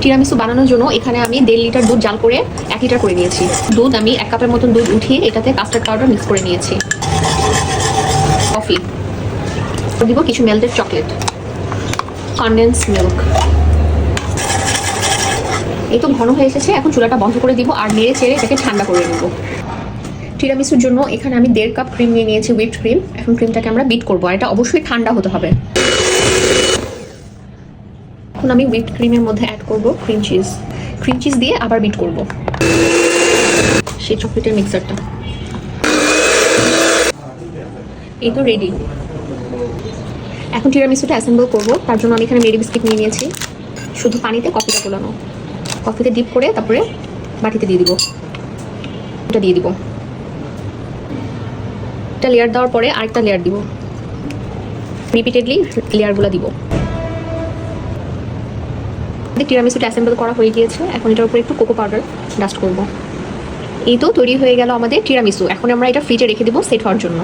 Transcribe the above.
Tiramisu বানানোর জন্য এখানে আমি 1.5 লিটার দুধ জাল করে 1 লিটার করে নিয়েছি। দুধ আমি 1 কাপের মতন দুধ উঠিয়ে এটাতে কাস্টার্ড পাউডার মিক্স করে নিয়েছি। কফি দিব, কিছু মেল্টেড চকলেট, কনডেন্স মিল্ক। এই তো ঘন হয়ে এসেছে। এখন চুলাটা বন্ধ করে দিব আর নেড়ে চেড়ে এটাকে ঠান্ডা করে নেব। টিরামিসুর জন্য এখানে আমি 1.5 কাপ ক্রিম নিয়ে নিয়েছি, হুইপড ক্রিম। এখন ক্রিমটাকে আমরা বিট করবো আর এটা অবশ্যই ঠান্ডা হতে হবে। এখন আমি হুইপড ক্রিমের মধ্যে অ্যাড করব ক্রিম চিজ দিয়ে আবার বিট করব সেই চকলেটের মিক্সারটা। এই তো রেডি। এখন টিরামিসুটা অ্যাসেম্বল করব। তার জন্য আমি এখানে মেরি বিস্কিট নিয়ে নিয়েছি, শুধু পানিতে কফিটা গোলানো। কফিতে ডিপ করে তারপরে বাটিতে দিয়ে দিব। এটা দিয়ে দিব, একটা লেয়ার দেওয়ার পরে আরেকটা লেয়ার দিব, রিপিটেডলি লেয়ারগুলো দিব। টিরামিসুটা অ্যাসেম্বল করা হয়ে গিয়েছে। এখন এটার উপরে একটু কোকো পাউডার ডাস্ট করব। এই তো তৈরি হয়ে গেল আমাদের টিরামিসু। এখন আমরা এটা ফ্রিজে রেখে দেবো সেট হওয়ার জন্য।